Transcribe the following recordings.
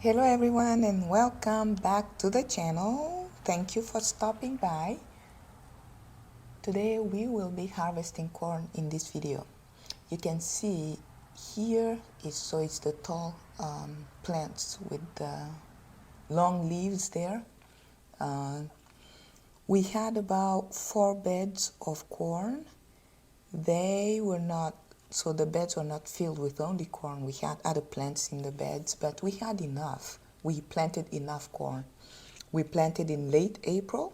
Hello everyone and welcome back to the channel. Thank you for stopping by. Today we will be harvesting corn in this video. You can see here it's the tall plants with the long leaves there. We had about 4 beds of corn. The beds were not filled with only corn. We had other plants in the beds, but we had enough. We planted enough corn. We planted in late April,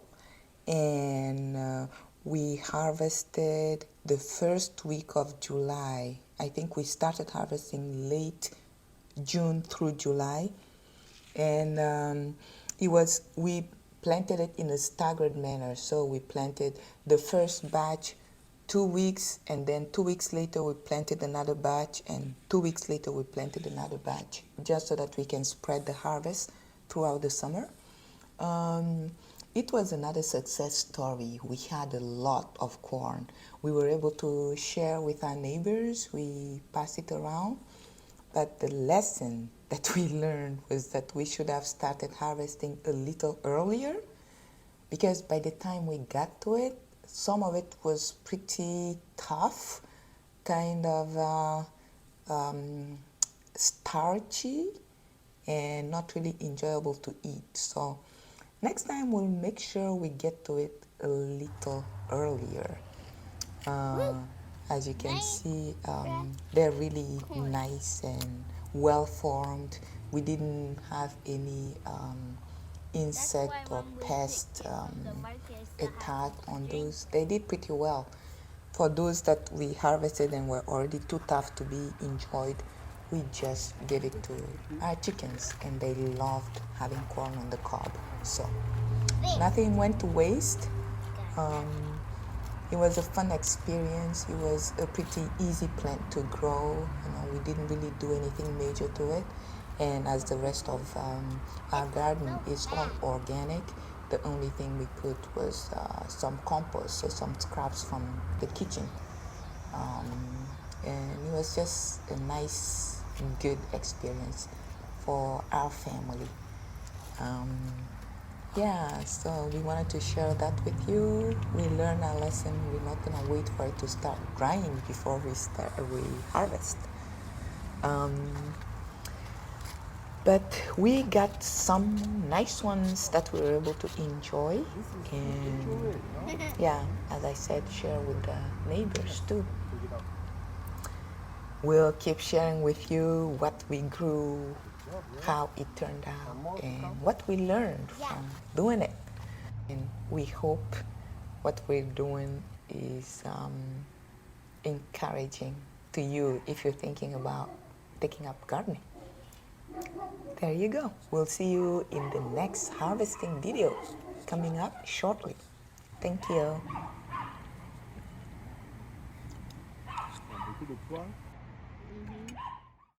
and we harvested the first week of July. I think we started harvesting late June through July, and we planted it in a staggered manner. So we planted the first batch 2 weeks, and then 2 weeks later we planted another batch, and 2 weeks later we planted another batch, just so that we can spread the harvest throughout the summer. It was another success story. We had a lot of corn. We were able to share with our neighbors. We passed it around. But the lesson that we learned was that we should have started harvesting a little earlier, because by the time we got to it, some of it was pretty tough, kind of starchy, and not really enjoyable to eat. So next time we'll make sure we get to it a little earlier. As you can see, they're really nice and well formed. We didn't have any insect or pest attack on those. They did pretty well. For those that we harvested and were already too tough to be enjoyed, we just gave it to our chickens, and they loved having corn on the cob. So nothing went to waste. It was a fun experience. It was a pretty easy plant to grow. We didn't really do anything major to it. And as the rest of our garden is all organic, the only thing we put was some compost, so some scraps from the kitchen. And it was just a nice, good experience for our family. Yeah, so we wanted to share that with you. We learned our lesson. We're not gonna wait for it to start drying before we harvest. But we got some nice ones that we were able to enjoy, and yeah, as I said, share with the neighbors too. We'll keep sharing with you what we grew, how it turned out, and what we learned from doing it. And we hope what we're doing is encouraging to you if you're thinking about taking up gardening. There you go. We'll see you in the next harvesting video coming up shortly. Thank you. Beaucoup de poids.